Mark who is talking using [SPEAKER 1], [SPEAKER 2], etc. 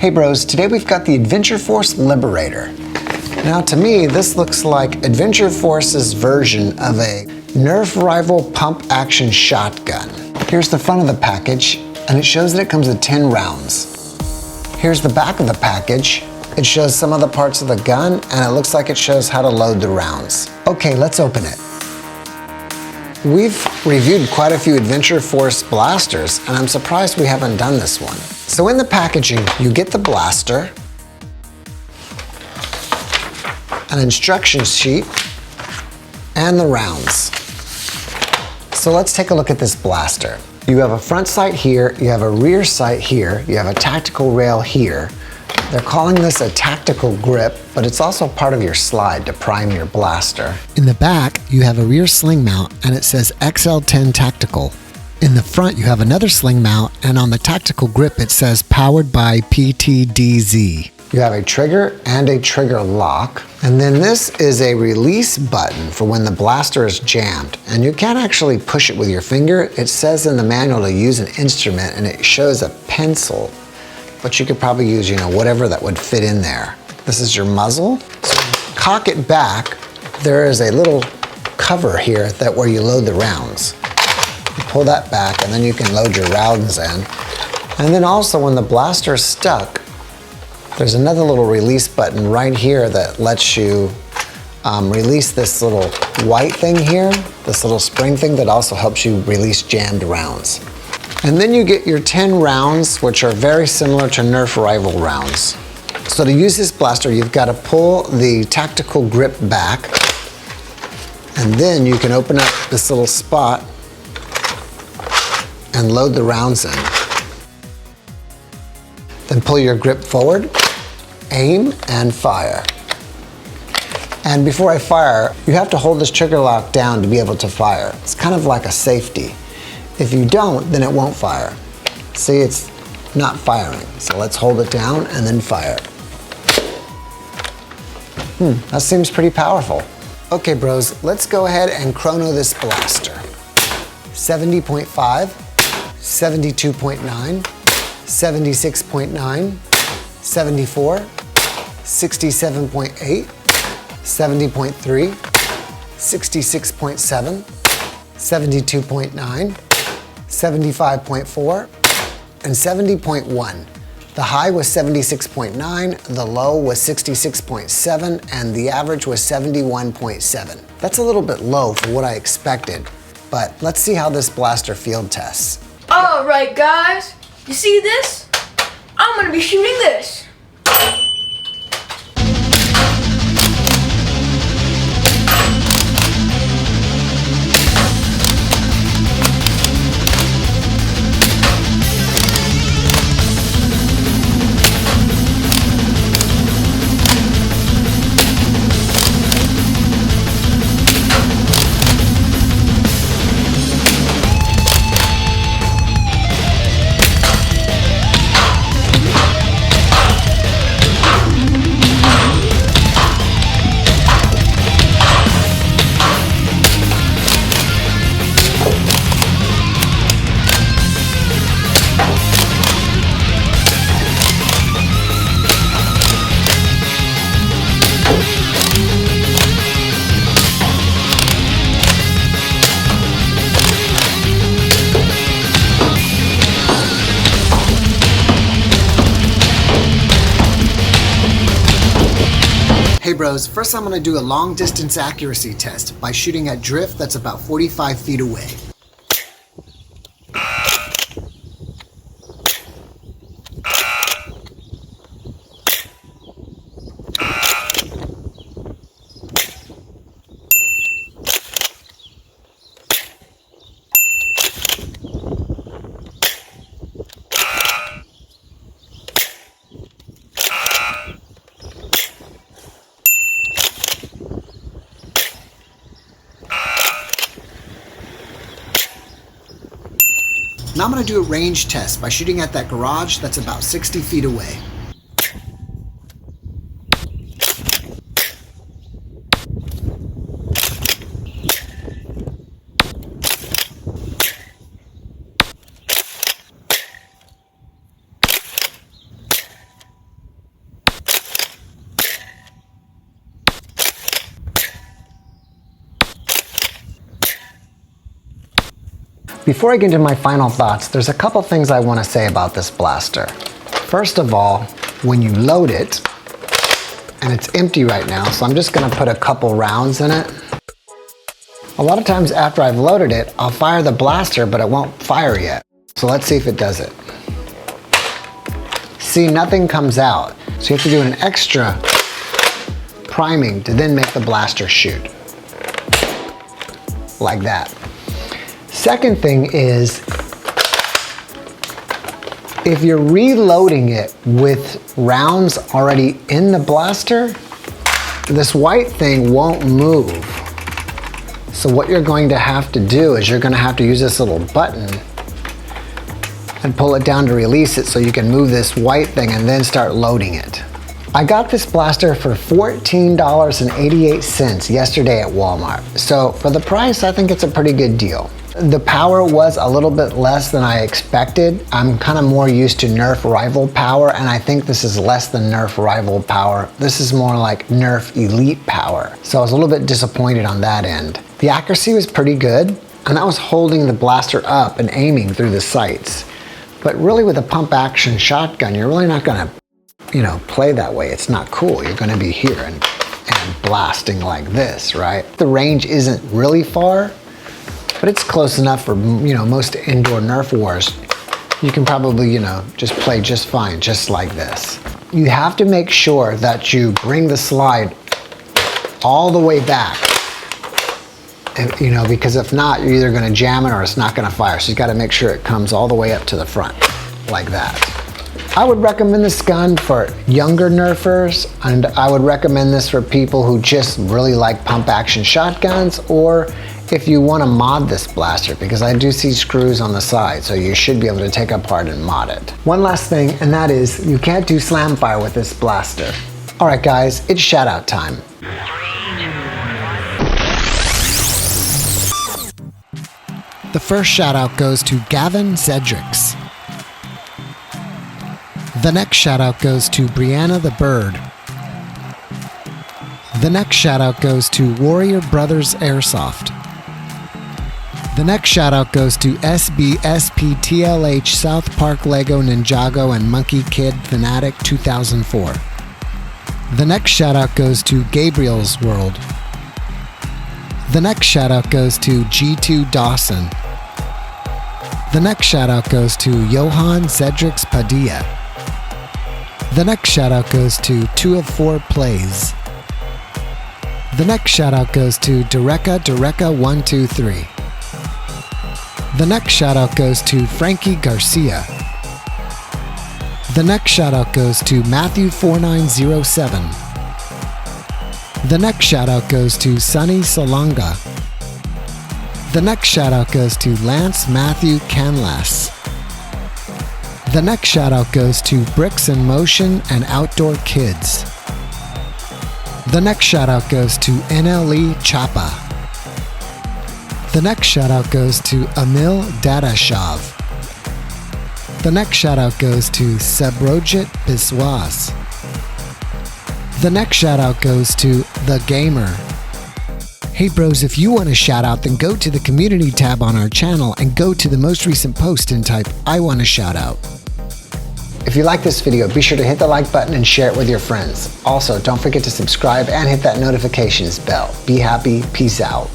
[SPEAKER 1] Hey bros, today we've got the Adventure Force Liberator. Now to me, this looks like Adventure Force's version of a Nerf rival pump action shotgun. Here's the front of the package, and it shows that it comes with 10 rounds. Here's the back of the package. It shows some of the parts of the gun, and it looks like it shows how to load the rounds. Okay, let's open it. We've reviewed quite a few Adventure Force blasters, and I'm surprised we haven't done this one. So in the packaging, you get the blaster, an instruction sheet, and the rounds. So let's take a look at this blaster. You have a front sight here, you have a rear sight here, you have a tactical rail here. They're calling this a tactical grip, but it's also part of your slide to prime your blaster. In the back, you have a rear sling mount, and it says XL10 Tactical. In the front, you have another sling mount, and on the tactical grip, it says powered by PTDZ. You have a trigger and a trigger lock. And then this is a release button for when the blaster is jammed. And you can't actually push it with your finger. It says in the manual to use an instrument, and it shows a pencil. But you could probably use, whatever that would fit in there. This is your muzzle. So cock it back. There is a little cover here where you load the rounds. You pull that back, and then you can load your rounds in. And then also when the blaster is stuck, there's another little release button right here that lets you release this little white thing here, this little spring thing that also helps you release jammed rounds. And then you get your 10 rounds, which are very similar to Nerf rival rounds. So to use this blaster, you've got to pull the tactical grip back, and then you can open up this little spot and load the rounds in. Then pull your grip forward, aim, and fire. And before I fire, you have to hold this trigger lock down to be able to fire. It's kind of like a safety. If you don't, then it won't fire. See, it's not firing. So let's hold it down and then fire. That seems pretty powerful. Okay bros, let's go ahead and chrono this blaster. 70.5, 72.9, 76.9, 74, 67.8, 70.3, 66.7, 72.9, 75.4, and 70.1. The high was 76.9, the low was 66.7, and the average was 71.7. That's a little bit low for what I expected, but let's see how this blaster field tests.
[SPEAKER 2] All right, guys, you see this? I'm gonna be shooting this.
[SPEAKER 1] Hey bros, first I'm going to do a long distance accuracy test by shooting at drift that's about 45 feet away. Now I'm going to do a range test by shooting at that garage that's about 60 feet away. Before I get into my final thoughts, there's a couple things I want to say about this blaster. First of all, when you load it, and it's empty right now, so I'm just gonna put a couple rounds in it. A lot of times after I've loaded it, I'll fire the blaster, but it won't fire yet. So let's see if it does it. See, nothing comes out. So you have to do an extra priming to then make the blaster shoot. Like that. Second thing is, if you're reloading it with rounds already in the blaster, this white thing won't move. So what you're going to have to do is you're going to have to use this little button and pull it down to release it so you can move this white thing and then start loading it. I got this blaster for $14.88 yesterday at Walmart. So for the price, I think it's a pretty good deal. The power was a little bit less than I expected. I'm kind of more used to Nerf rival power, and I think this is less than Nerf rival power. This is more like Nerf elite power. So I was a little bit disappointed on that end. The accuracy was pretty good, and that was holding the blaster up and aiming through the sights. But really with a pump action shotgun, you're really not gonna, play that way. It's not cool. You're gonna be here and blasting like this, right? The range isn't really far, but it's close enough for, most indoor Nerf wars. You can probably, just play just fine, just like this. You have to make sure that you bring the slide all the way back, because if not, you're either gonna jam it or it's not gonna fire. So you gotta make sure it comes all the way up to the front, like that. I would recommend this gun for younger Nerfers, and I would recommend this for people who just really like pump action shotguns, or if you want to mod this blaster, because I do see screws on the side, so you should be able to take apart and mod it. One last thing, and that is you can't do slam fire with this blaster. All right, guys, it's shout out time. The first shout out goes to Gavin Zedrix. The next shout out goes to Brianna the Bird. The next shout out goes to Warrior Brothers Airsoft. The next shout out goes to SBSPTLH South Park Lego Ninjago and Monkey Kid Fanatic 2004. The next shout out goes to Gabriel's World. The next shout out goes to G2 Dawson. The next shout out goes to Johan Zedrix Padilla. The next shout out goes to 2 of 4 Plays. The next shout out goes to Dereka123. The next shout out goes to Frankie Garcia. The next shout out goes to Matthew4907. The next shout out goes to Sunny Salonga. The next shout out goes to Lance Matthew Canlas. The next shout out goes to Bricks in Motion and Outdoor Kids. The next shout out goes to NLE Chapa. The next shout out goes to Emil Dadashov. The next shout out goes to Sabrojit Biswas. The next shout out goes to The Gamer. Hey bros, if you want a shout out, then go to the community tab on our channel and go to the most recent post and type I want a shout out. If you like this video, be sure to hit the like button and share it with your friends. Also, don't forget to subscribe and hit that notifications bell. Be happy, peace out.